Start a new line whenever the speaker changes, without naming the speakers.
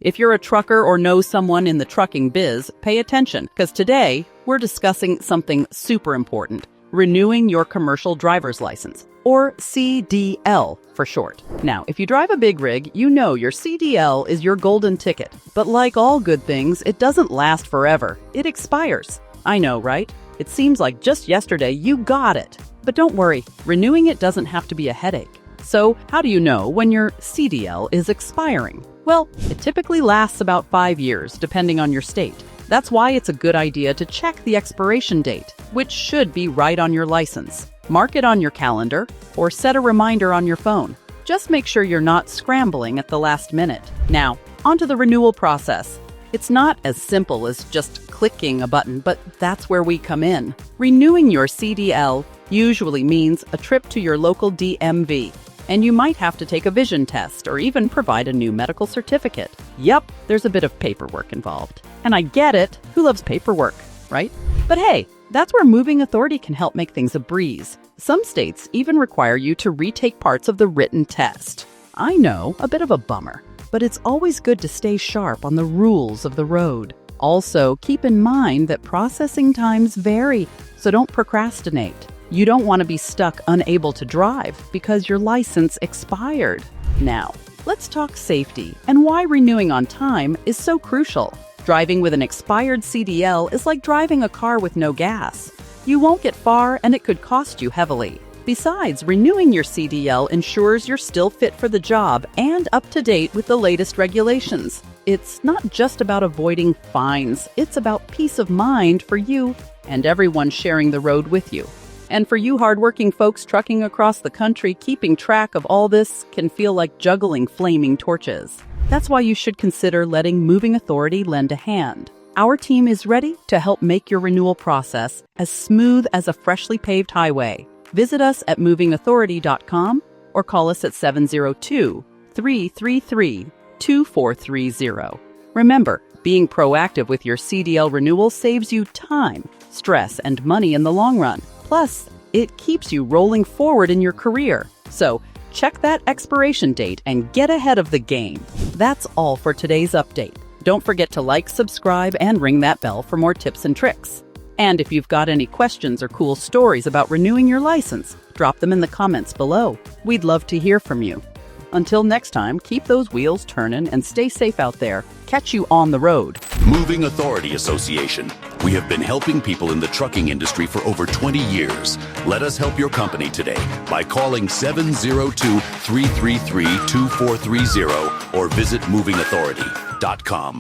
If you're a trucker or know someone in the trucking biz, pay attention, because today we're discussing something super important: renewing your commercial driver's license, or CDL for short. Now, if you drive a big rig, you know your CDL is your golden ticket. But like all good things, it doesn't last forever. It expires. I know, right? It seems like just yesterday you got it. But don't worry, renewing it doesn't have to be a headache. So, how do you know when your CDL is expiring? Well, it typically lasts about 5 years, depending on your state. That's why it's a good idea to check the expiration date, which should be right on your license. Mark it on your calendar or set a reminder on your phone. Just make sure you're not scrambling at the last minute. Now, onto the renewal process. It's not as simple as just clicking a button, but that's where we come in. Renewing your CDL usually means a trip to your local DMV, and you might have to take a vision test or even provide a new medical certificate. Yep, there's a bit of paperwork involved. And I get it, who loves paperwork, right? But hey, that's where moving authority can help make things a breeze. Some states even require you to retake parts of the written test. I know, a bit of a bummer, but it's always good to stay sharp on the rules of the road. Also, keep in mind that processing times vary, so don't procrastinate. You don't want to be stuck unable to drive because your license expired. Now, let's talk safety and why renewing on time is so crucial. Driving with an expired CDL is like driving a car with no gas. You won't get far and it could cost you heavily. Besides, renewing your CDL ensures you're still fit for the job and up to date with the latest regulations. It's not just about avoiding fines, it's about peace of mind for you and everyone sharing the road with you. And for you hardworking folks trucking across the country, keeping track of all this can feel like juggling flaming torches. That's why you should consider letting Moving Authority lend a hand. Our team is ready to help make your renewal process as smooth as a freshly paved highway. Visit us at movingauthority.com or call us at 702-333-2430. Remember, being proactive with your CDL renewal saves you time, stress, and money in the long run. Plus, it keeps you rolling forward in your career. So, check that expiration date and get ahead of the game. That's all for today's update. Don't forget to like, subscribe, and ring that bell for more tips and tricks. And if you've got any questions or cool stories about renewing your license, drop them in the comments below. We'd love to hear from you. Until next time, keep those wheels turning and stay safe out there. Catch you on the road.
Moving Authority Association. We have been helping people in the trucking industry for over 20 years. Let us help your company today by calling 702-333-2430 or visit movingauthority.com.